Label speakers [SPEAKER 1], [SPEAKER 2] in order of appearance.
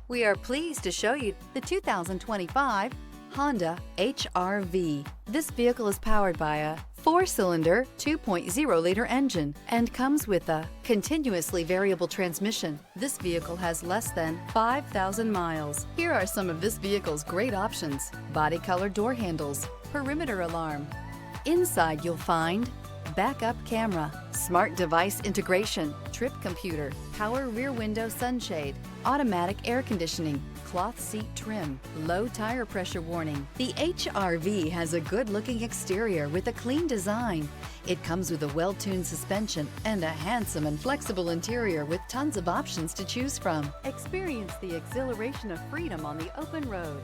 [SPEAKER 1] We are pleased to show you the 2025 Honda HR-V. This vehicle is powered by a 4-cylinder, 2.0-liter engine and comes with a continuously variable transmission. This vehicle has less than 5,000 miles. Here are some of this vehicle's great options: body color door handles, perimeter alarm. Inside you'll find backup camera, smart device integration, trip computer, power rear window sunshade, automatic air conditioning, cloth seat trim, low tire pressure warning. The HR-V has a good-looking exterior with a clean design. It comes with a well-tuned suspension and a handsome and flexible interior with tons of options to choose from. Experience the exhilaration of freedom on the open road.